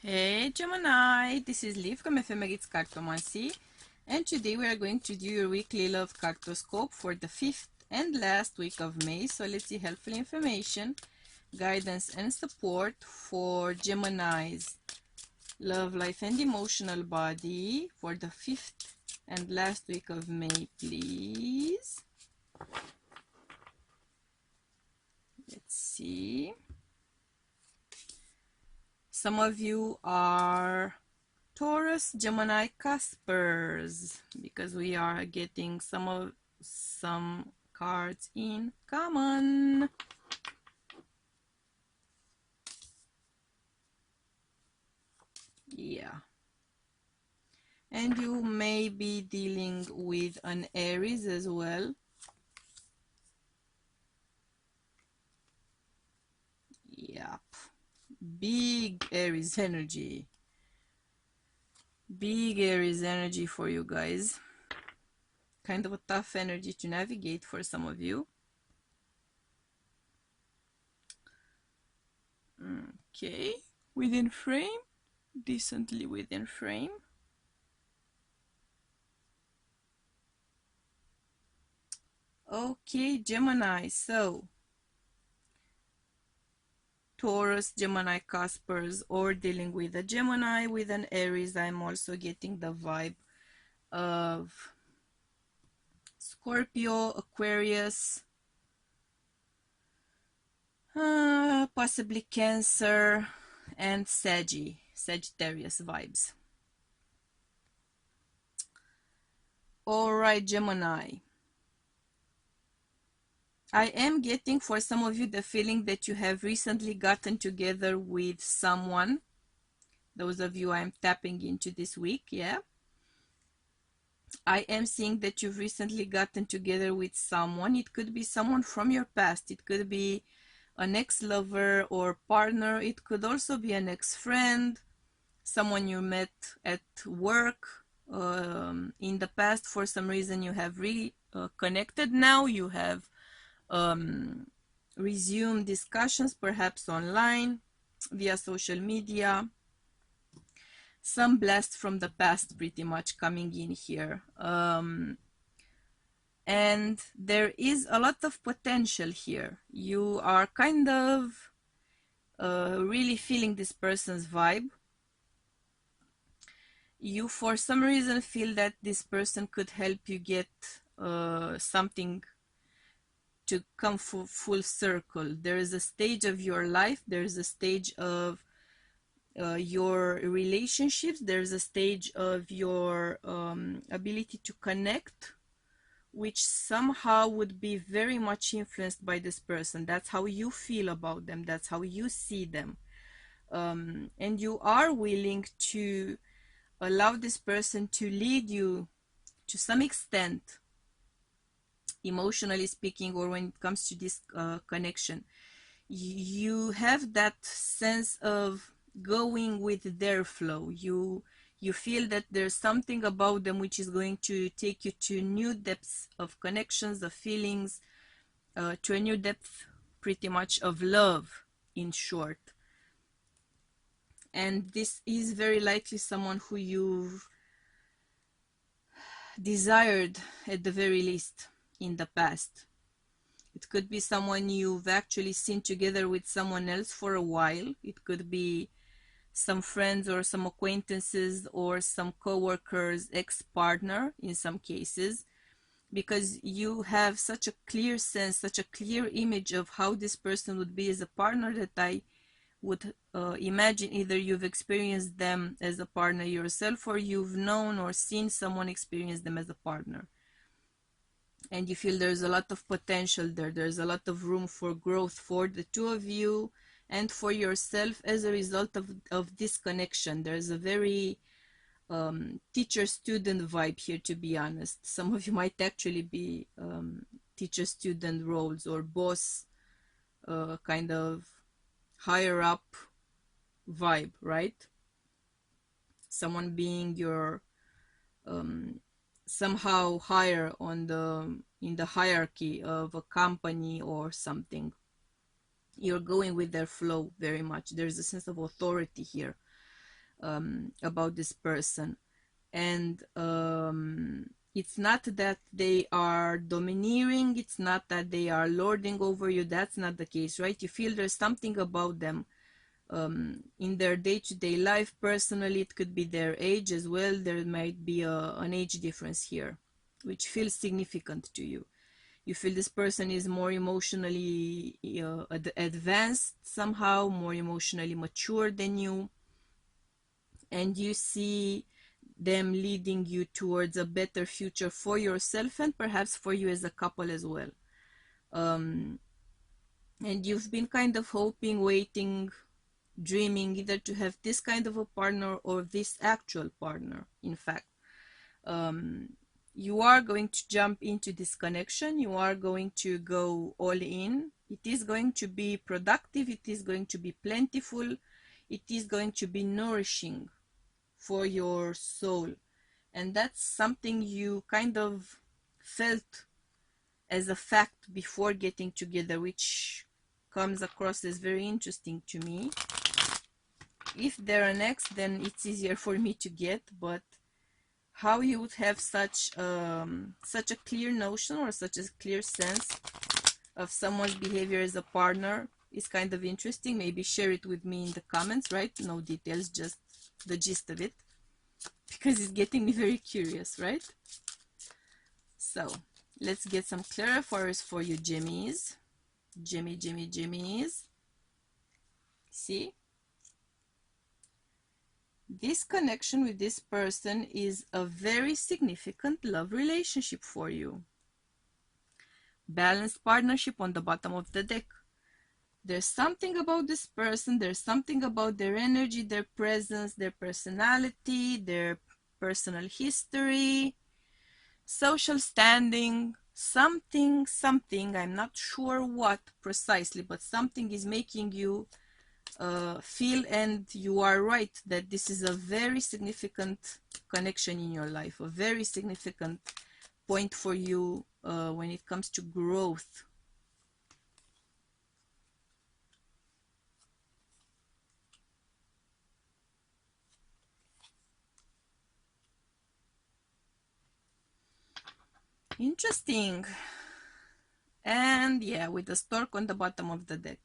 Hey Gemini, this is Liv from Ephemer's Cartomancy, and today we are going to do your weekly love cartoscope for the 5th and last week of May. So let's see helpful information, guidance and support for Gemini's love life and emotional body for the 5th and last week of May, please. Let's see. Some of you are Taurus, Gemini, Caspers, because we are getting some cards in common. Yeah. And you may be dealing with an Aries as well. Yep. Big Aries energy. Big Aries energy for you guys. Kind of a tough energy to navigate for some of you. Okay, within frame, decently within frame. Okay, Gemini, so Taurus, Gemini, Caspers, or dealing with a Gemini with an Aries. I'm also getting the vibe of Scorpio, Aquarius, possibly Cancer, and Sagittarius vibes. All right, Gemini. I am getting for some of you the feeling that you have recently gotten together with someone. Those of you I'm tapping into this week, yeah. I am seeing that you've recently gotten together with someone. It could be someone from your past. It could be an ex-lover or partner. It could also be an ex-friend, someone you met at work in the past. For some reason you have reconnected now. You have resumed discussions, perhaps online, via social media. Some blast from the past pretty much coming in here. And there is a lot of potential here. You are kind of really feeling this person's vibe. You, for some reason, feel that this person could help you get something to come full circle. There is a stage of your life, there is a stage of your relationships, there's a stage of your ability to connect, which somehow would be very much influenced by this person. That's how you feel about them, that's how you see them, and you are willing to allow this person to lead you to some extent, emotionally speaking, or when it comes to this connection. You have that sense of going with their flow. You feel that there's something about them which is going to take you to new depths of connections, of feelings, to a new depth pretty much of love, in short. And this is very likely someone who you've desired at the very least in the past. It could be someone you've actually seen together with someone else for a while. It could be some friends or some acquaintances or some co-workers, ex-partner in some cases, because you have such a clear sense, such a clear image of how this person would be as a partner, that I would imagine either you've experienced them as a partner yourself, or you've known or seen someone experience them as a partner. And you feel there's a lot of potential there. There's a lot of room for growth for the two of you and for yourself as a result of this connection. There's a very teacher-student vibe here, to be honest. Some of you might actually be teacher-student roles or boss kind of higher up vibe, right? Someone being your somehow higher on in the hierarchy of a company or something. You're going with their flow very much. There's a sense of authority here. about this person. And it's not that they are domineering, it's not that they are lording over you. That's not the case, right? You feel there's something about them in their day-to-day life. Personally, it could be their age as well. There might be an age difference here, which feels significant to you. You feel this person is more emotionally advanced somehow, more emotionally mature than you, and you see them leading you towards a better future for yourself and perhaps for you as a couple as well. And you've been kind of hoping, waiting, dreaming either to have this kind of a partner or this actual partner. In fact, you are going to jump into this connection. You are going to go all in. It is going to be productive. It is going to be plentiful. It is going to be nourishing for your soul. And that's something you kind of felt as a fact before getting together, which comes across as very interesting to me. If they're an ex, then it's easier for me to get, but how you would have such a clear notion or such a clear sense of someone's behavior as a partner is kind of interesting. Maybe share it with me in the comments, right? No details, just the gist of it, because it's getting me very curious, right? So let's get some clarifiers for you, Jimmys. Jimmys. See? This connection with this person is a very significant love relationship for you. Balanced partnership on the bottom of the deck. There's something about this person, there's something about their energy, their presence, their personality, their personal history, social standing, something, I'm not sure what precisely, but something is making you feel, and you are right, that this is a very significant connection in your life, a very significant point for you when it comes to growth. Interesting. And yeah, with the stork on the bottom of the deck.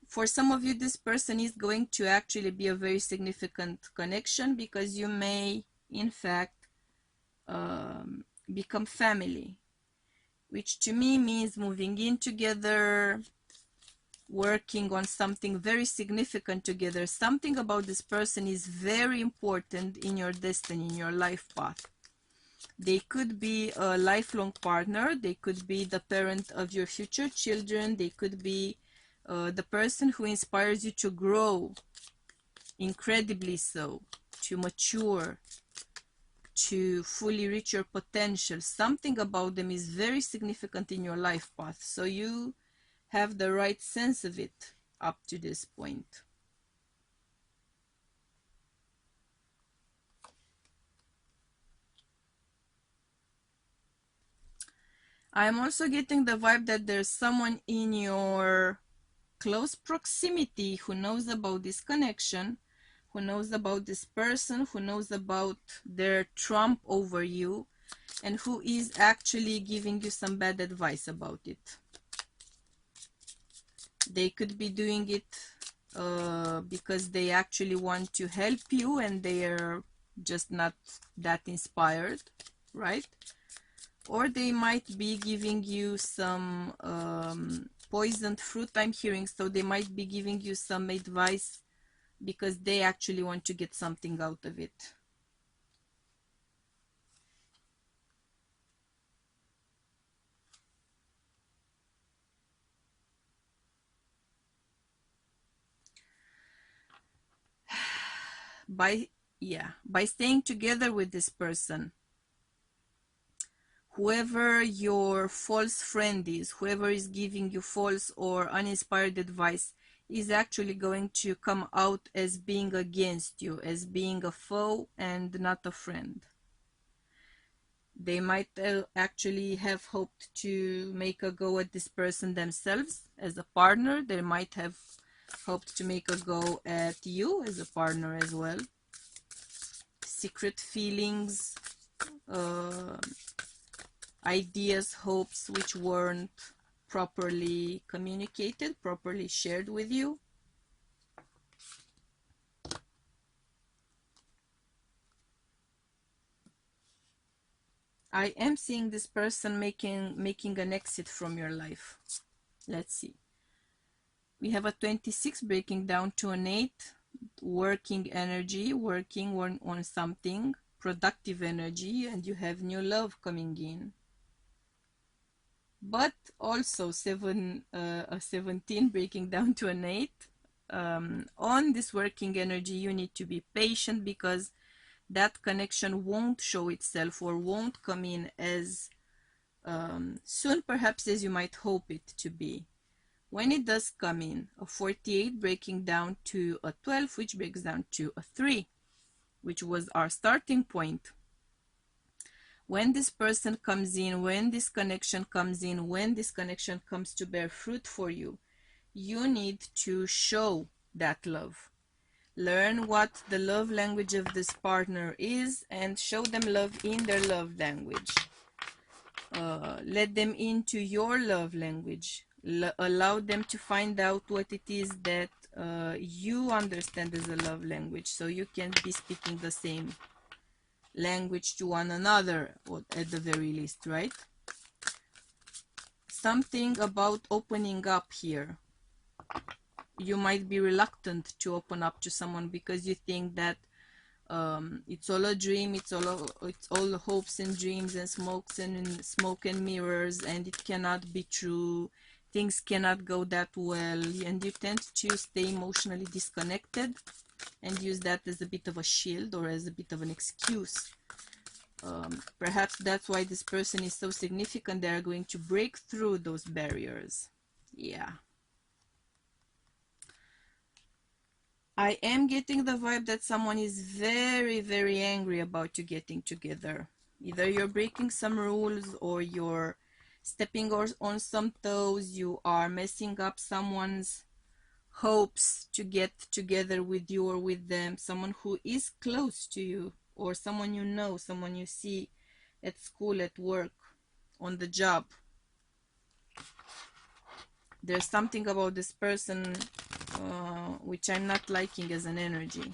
For some of you, this person is going to actually be a very significant connection, because you may, in fact, become family, which to me means moving in together, working on something very significant together. Something about this person is very important in your destiny, in your life path. They could be a lifelong partner. They could be the parent of your future children. They could be the person who inspires you to grow, incredibly so, to mature, to fully reach your potential. Something about them is very significant in your life path, so you have the right sense of it up to this point. I'm also getting the vibe that there's someone in your close proximity who knows about this connection, who knows about this person, who knows about their trump over you, and who is actually giving you some bad advice about it. They could be doing it because they actually want to help you and they are just not that inspired, right? Or they might be giving you some poisoned fruit, I'm hearing. So they might be giving you some advice because they actually want to get something out of it. By staying together with this person, whoever your false friend is, whoever is giving you false or uninspired advice, is actually going to come out as being against you, as being a foe and not a friend. They might actually have hoped to make a go at this person themselves as a partner. They might have hoped to make a go at you as a partner as well. secret feelings, ideas, hopes which weren't properly communicated, properly shared with you. I am seeing this person making an exit from your life. Let's see. We have a 26 breaking down to an 8, working energy, working on something, productive energy, and you have new love coming in. But also a 17 breaking down to an 8. On this working energy, you need to be patient because that connection won't show itself or won't come in as soon perhaps as you might hope it to be. When it does come in, a 48 breaking down to a 12, which breaks down to a 3, which was our starting point. When this person comes in, when this connection comes in, when this connection comes to bear fruit for you, you need to show that love. Learn what the love language of this partner is and show them love in their love language. Let them into your love language. Allow them to find out what it is that you understand as a love language, so you can be speaking the same language to one another, or at the very least, right? Something about opening up here. You might be reluctant to open up to someone because you think that it's all a dream, it's all hopes and dreams and smoke and mirrors, and it cannot be true. Things cannot go that well, and you tend to stay emotionally disconnected and use that as a bit of a shield or as a bit of an excuse. Perhaps that's why this person is so significant. They are going to break through those barriers. Yeah. I am getting the vibe that someone is very, very angry about you getting together. Either you're breaking some rules or you're stepping on some toes. You are messing up someone's hopes to get together with you or with them. Someone who is close to you, or someone you know, someone you see at school, at work, on the job. There's something about this person which I'm not liking as an energy.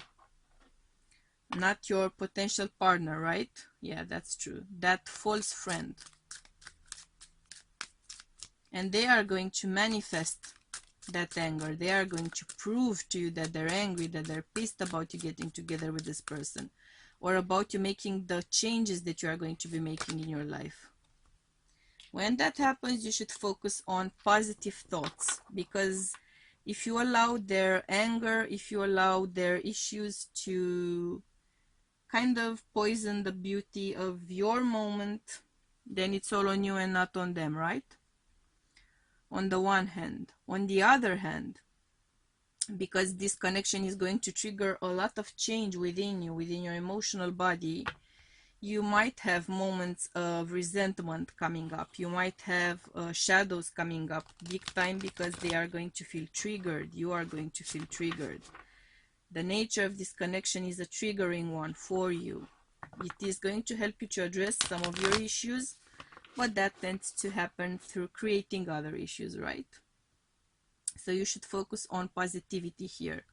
Not your potential partner, right? Yeah, that's true. That false friend. And they are going to manifest that anger. They are going to prove to you that they're angry, that they're pissed about you getting together with this person, or about you making the changes that you are going to be making in your life. When that happens, you should focus on positive thoughts, because if you allow their anger, if you allow their issues to kind of poison the beauty of your moment, then it's all on you and not on them, right? On the one hand. On the other hand, because this connection is going to trigger a lot of change within you, within your emotional body, you might have moments of resentment coming up. You might have shadows coming up big time, because they are going to feel triggered. You are going to feel triggered. The nature of this connection is a triggering one for you. It is going to help you to address some of your issues, but that tends to happen through creating other issues, right? So you should focus on positivity here.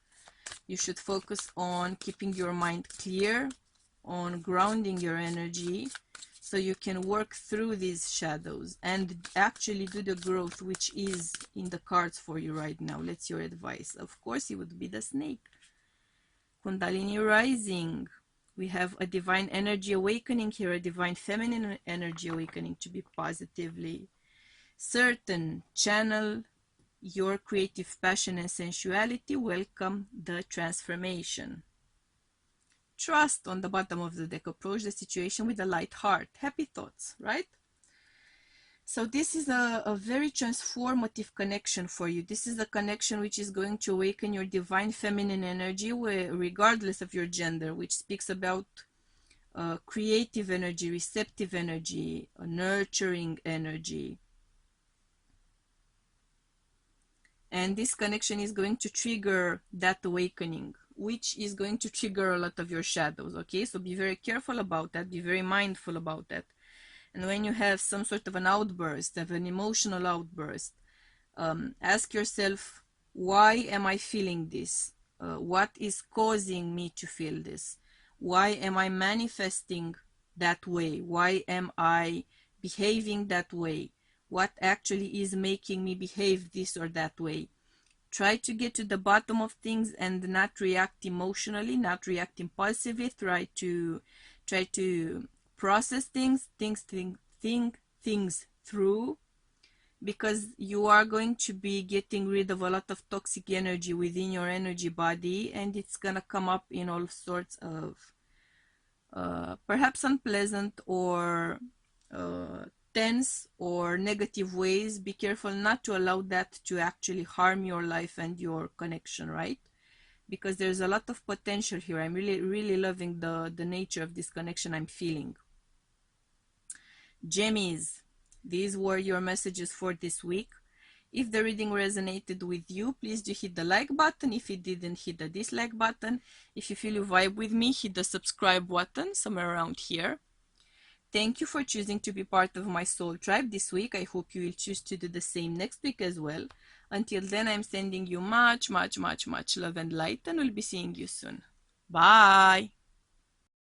You should focus on keeping your mind clear, on grounding your energy, so you can work through these shadows and actually do the growth which is in the cards for you right now. That's your advice. Of course, it would be the snake. Kundalini rising. We have a divine energy awakening here, a divine feminine energy awakening, to be positively certain. Channel your creative passion and sensuality. Welcome the transformation. Trust on the bottom of the deck. Approach the situation with a light heart. Happy thoughts, right? So this is a very transformative connection for you. This is a connection which is going to awaken your divine feminine energy, regardless of your gender, which speaks about creative energy, receptive energy, nurturing energy. And this connection is going to trigger that awakening which is going to trigger a lot of your shadows. Okay, so be very careful about that, be very mindful about that. And when you have some sort of an outburst, of an emotional outburst, ask yourself, why am I feeling this? What is causing me to feel this? Why am I manifesting that way? Why am I behaving that way? What actually is making me behave this or that way? Try to get to the bottom of things and not react emotionally, not react impulsively. Try to process things, think things through, because you are going to be getting rid of a lot of toxic energy within your energy body, and it's gonna come up in all sorts of perhaps unpleasant or tense or negative ways. Be careful not to allow that to actually harm your life and your connection, right? Because there's a lot of potential here. I'm really loving the nature of this connection I'm feeling. Gemmies, these were your messages for this week. If the reading resonated with you, please do hit the like button. If it didn't, hit the dislike button. If you feel you vibe with me, hit the subscribe button somewhere around here. Thank you for choosing to be part of my soul tribe this week. I hope you will choose to do the same next week as well. Until then, I'm sending you much love and light, and we'll be seeing you soon. Bye!